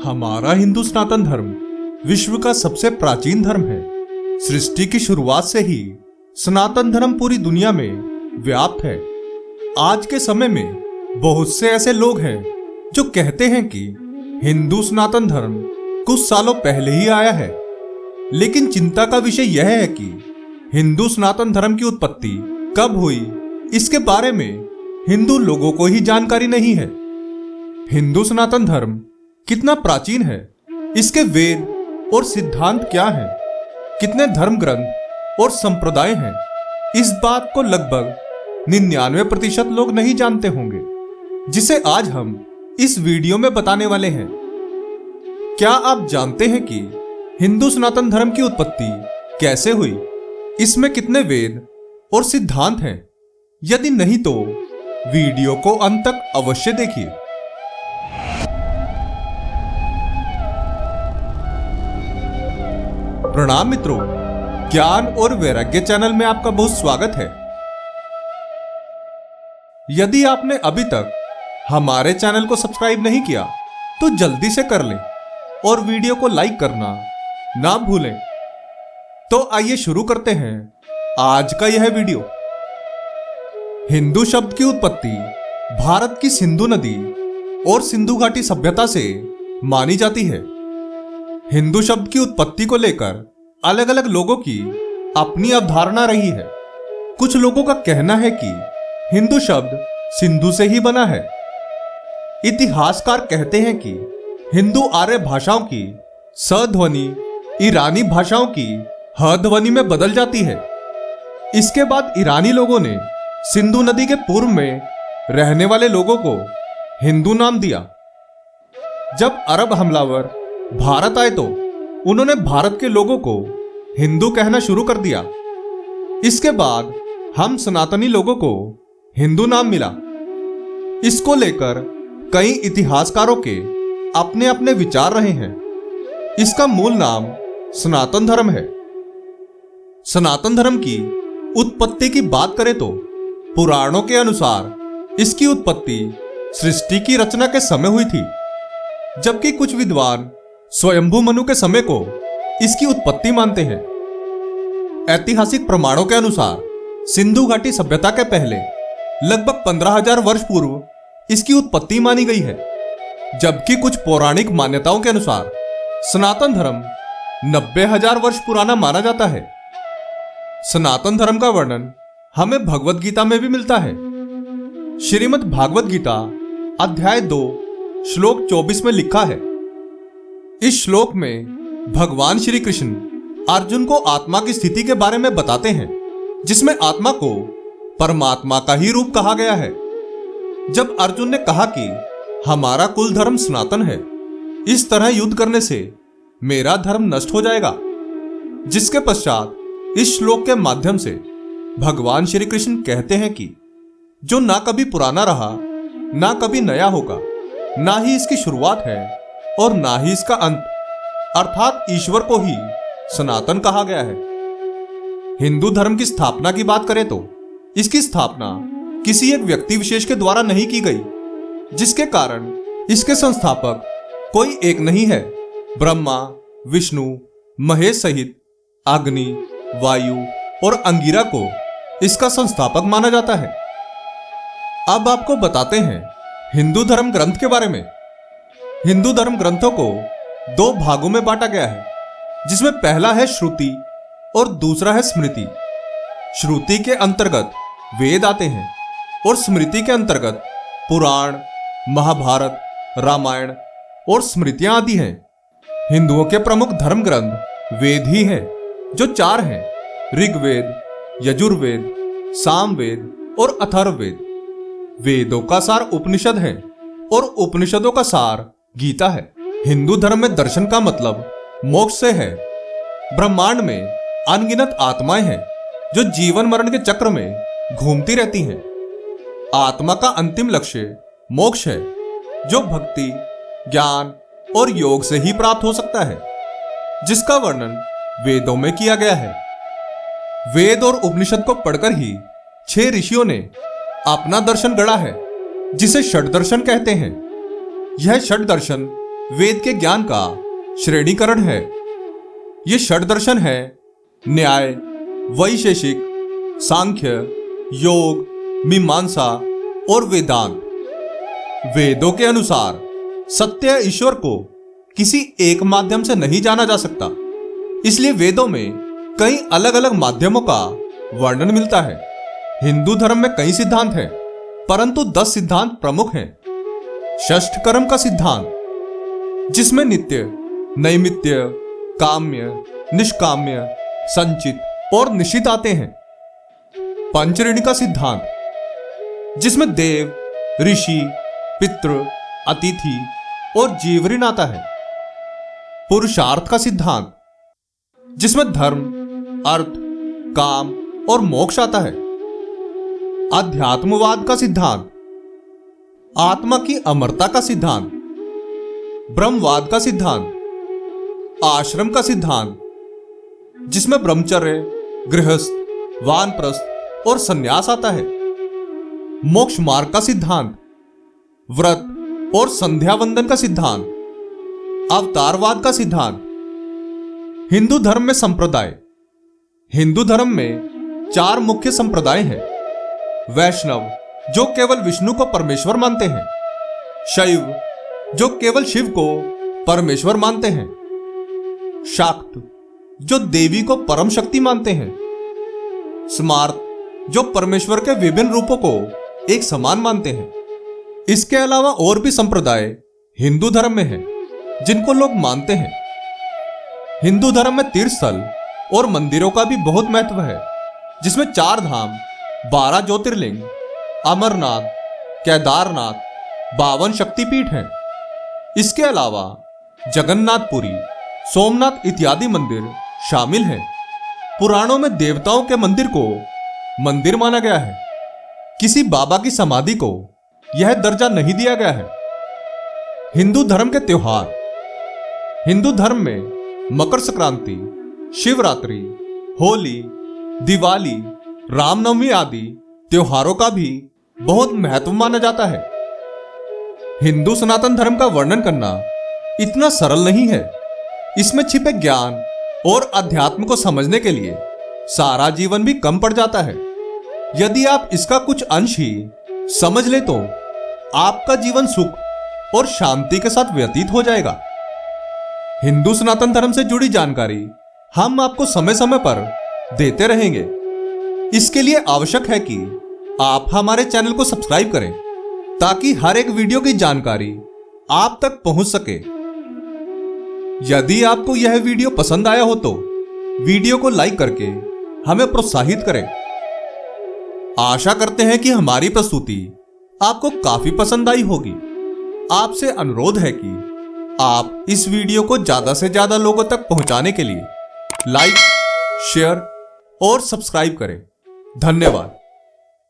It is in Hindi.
हमारा हिंदू सनातन धर्म विश्व का सबसे प्राचीन धर्म है। सृष्टि की शुरुआत से ही सनातन धर्म पूरी दुनिया में व्याप्त है। आज के समय में बहुत से ऐसे लोग हैं जो कहते हैं कि हिंदू सनातन धर्म कुछ सालों पहले ही आया है, लेकिन चिंता का विषय यह है कि हिंदू सनातन धर्म की उत्पत्ति कब हुई, इसके बारे में हिंदू लोगों को ही जानकारी नहीं है। हिंदू सनातन धर्म कितना प्राचीन है, इसके वेद और सिद्धांत क्या हैं, कितने धर्म ग्रंथ और संप्रदाय हैं, इस बात को लगभग 99% लोग नहीं जानते होंगे, जिसे आज हम इस वीडियो में बताने वाले हैं। क्या आप जानते हैं कि हिंदू सनातन धर्म की उत्पत्ति कैसे हुई? इसमें कितने वेद और सिद्धांत हैं? यदि नहीं तो वीडियो को अंत तक अवश्य देखिए। प्रणाम मित्रों, ज्ञान और वैराग्य चैनल में आपका बहुत स्वागत है। यदि आपने अभी तक हमारे चैनल को सब्सक्राइब नहीं किया तो जल्दी से कर लें और वीडियो को लाइक करना ना भूलें। तो आइए शुरू करते हैं आज का यह वीडियो। हिंदू शब्द की उत्पत्ति भारत की सिंधु नदी और सिंधु घाटी सभ्यता से मानी जाती है। हिंदू शब्द की उत्पत्ति को लेकर अलग अलग लोगों की अपनी अवधारणा रही है। कुछ लोगों का कहना है कि हिंदू शब्द सिंधु से ही बना है। इतिहासकार कहते हैं कि हिंदू आर्य भाषाओं की स ध्वनि ईरानी भाषाओं की ह ध्वनि में बदल जाती है। इसके बाद ईरानी लोगों ने सिंधु नदी के पूर्व में रहने वाले लोगों को हिंदू नाम दिया। जब अरब हमलावर भारत आए तो उन्होंने भारत के लोगों को हिंदू कहना शुरू कर दिया। इसके बाद हम सनातनी लोगों को हिंदू नाम मिला। इसको लेकर कई इतिहासकारों के अपने अपने विचार रहे हैं। इसका मूल नाम सनातन धर्म है। सनातन धर्म की उत्पत्ति की बात करें तो पुराणों के अनुसार इसकी उत्पत्ति सृष्टि की रचना के समय हुई थी, जबकि कुछ विद्वान स्वयंभू मनु के समय को इसकी उत्पत्ति मानते हैं। ऐतिहासिक प्रमाणों के अनुसार सिंधु घाटी सभ्यता के पहले लगभग 15,000 वर्ष पूर्व इसकी उत्पत्ति मानी गई है, जबकि कुछ पौराणिक मान्यताओं के अनुसार सनातन धर्म 90,000 वर्ष पुराना माना जाता है। सनातन धर्म का वर्णन हमें भगवद गीता में भी मिलता है। श्रीमद् भागवत गीता अध्याय 2 श्लोक 24 में लिखा है। इस श्लोक में भगवान श्री कृष्ण अर्जुन को आत्मा की स्थिति के बारे में बताते हैं, जिसमें आत्मा को परमात्मा का ही रूप कहा गया है। जब अर्जुन ने कहा कि हमारा कुल धर्म सनातन है, इस तरह युद्ध करने से मेरा धर्म नष्ट हो जाएगा, जिसके पश्चात इस श्लोक के माध्यम से भगवान श्री कृष्ण कहते हैं कि जो ना कभी पुराना रहा, ना कभी नया होगा, ना ही इसकी शुरुआत है और ना ही इसका अंत, अर्थात ईश्वर को ही सनातन कहा गया है। हिंदू धर्म की स्थापना की बात करें तो इसकी स्थापना किसी एक व्यक्ति विशेष के द्वारा नहीं की गई, जिसके कारण इसके संस्थापक कोई एक नहीं है। ब्रह्मा, विष्णु, महेश सहित अग्नि, वायु और अंगिरा को इसका संस्थापक माना जाता है। अब आपको बताते हैं हिंदू धर्म ग्रंथ के बारे में। हिंदू धर्म ग्रंथों को 2 भागों में बांटा गया है, जिसमें पहला है श्रुति और दूसरा है स्मृति। श्रुति के अंतर्गत वेद आते हैं और स्मृति के अंतर्गत पुराण, महाभारत, रामायण और स्मृतियां आदि हैं। हिंदुओं के प्रमुख धर्म ग्रंथ वेद ही हैं, जो 4 हैं: ऋग्वेद, यजुर्वेद, सामवेद और अथर्ववेद। वेदों का सार उपनिषद है और उपनिषदों का सार गीता है। हिंदू धर्म में दर्शन का मतलब मोक्ष से है। ब्रह्मांड में अनगिनत आत्माएं हैं जो जीवन मरण के चक्र में घूमती रहती हैं। आत्मा का अंतिम लक्ष्य मोक्ष है, जो भक्ति, ज्ञान और योग से ही प्राप्त हो सकता है, जिसका वर्णन वेदों में किया गया है। वेद और उपनिषद को पढ़कर ही 6 ऋषियों ने अपना दर्शन गढ़ा है, जिसे षड दर्शन कहते हैं। यह षड दर्शन वेद के ज्ञान का श्रेणीकरण है। ये षड्दर्शन है: न्याय, वैशेषिक, सांख्य, योग, मीमांसा और वेदांत। वेदों के अनुसार सत्य ईश्वर को किसी एक माध्यम से नहीं जाना जा सकता, इसलिए वेदों में कई अलग अलग माध्यमों का वर्णन मिलता है। हिंदू धर्म में कई सिद्धांत हैं, परंतु 10 सिद्धांत प्रमुख हैं। षष्ठ कर्म का सिद्धांत, जिसमें नित्य, नैमित्य, काम्य, निष्काम्य, संचित और निशित आते हैं। पंचऋणि का सिद्धांत, जिसमें देव, ऋषि, पितृ, अतिथि और जीवऋण आता है। पुरुषार्थ का सिद्धांत, जिसमें धर्म, अर्थ, काम और मोक्ष आता है। अध्यात्मवाद का सिद्धांत, आत्मा की अमरता का सिद्धांत। ब्रह्मवाद का सिद्धांत, आश्रम का सिद्धांत, जिसमें ब्रह्मचर्य, गृहस्थ, वानप्रस्थ और संन्यास आता है। मोक्ष मार्ग का सिद्धांत, व्रत और संध्या वंदन का सिद्धांत। अवतारवाद का सिद्धांत। हिंदू धर्म में संप्रदाय। हिंदू धर्म में 4 मुख्य संप्रदाय हैं। वैष्णव, जो केवल विष्णु को परमेश्वर मानते हैं। शैव, जो केवल शिव को परमेश्वर मानते हैं। शाक्त, जो देवी को परम शक्ति मानते हैं। स्मार्त, जो परमेश्वर के विभिन्न रूपों को एक समान मानते हैं। इसके अलावा और भी संप्रदाय हिंदू धर्म में हैं, जिनको लोग मानते हैं। हिंदू धर्म में तीर्थस्थल और मंदिरों का भी बहुत महत्व है, जिसमें 4 धाम, 12 ज्योतिर्लिंग, अमरनाथ, केदारनाथ, 52 शक्तिपीठ हैं। इसके अलावा जगन्नाथपुरी, सोमनाथ इत्यादि मंदिर शामिल हैं। पुराणों में देवताओं के मंदिर को मंदिर माना गया है। किसी बाबा की समाधि को यह दर्जा नहीं दिया गया है। हिंदू धर्म के त्योहार। हिंदू धर्म में मकर संक्रांति, शिवरात्रि, होली, दिवाली, रामनवमी आदि त्योहारों का भी बहुत महत्व माना जाता है। हिंदू सनातन धर्म का वर्णन करना इतना सरल नहीं है। इसमें छिपे ज्ञान और अध्यात्म को समझने के लिए सारा जीवन भी कम पड़ जाता है। यदि आप इसका कुछ अंश ही समझ ले तो आपका जीवन सुख और शांति के साथ व्यतीत हो जाएगा। हिंदू सनातन धर्म से जुड़ी जानकारी हम आपको समय समय पर देते रहेंगे। इसके लिए आवश्यक है कि आप हमारे चैनल को सब्सक्राइब करें, ताकि हर एक वीडियो की जानकारी आप तक पहुंच सके। यदि आपको यह वीडियो पसंद आया हो तो वीडियो को लाइक करके हमें प्रोत्साहित करें। आशा करते हैं कि हमारी प्रस्तुति आपको काफी पसंद आई होगी। आपसे अनुरोध है कि आप इस वीडियो को ज्यादा से ज्यादा लोगों तक पहुंचाने के लिए लाइक, शेयर और सब्सक्राइब करें। धन्यवाद।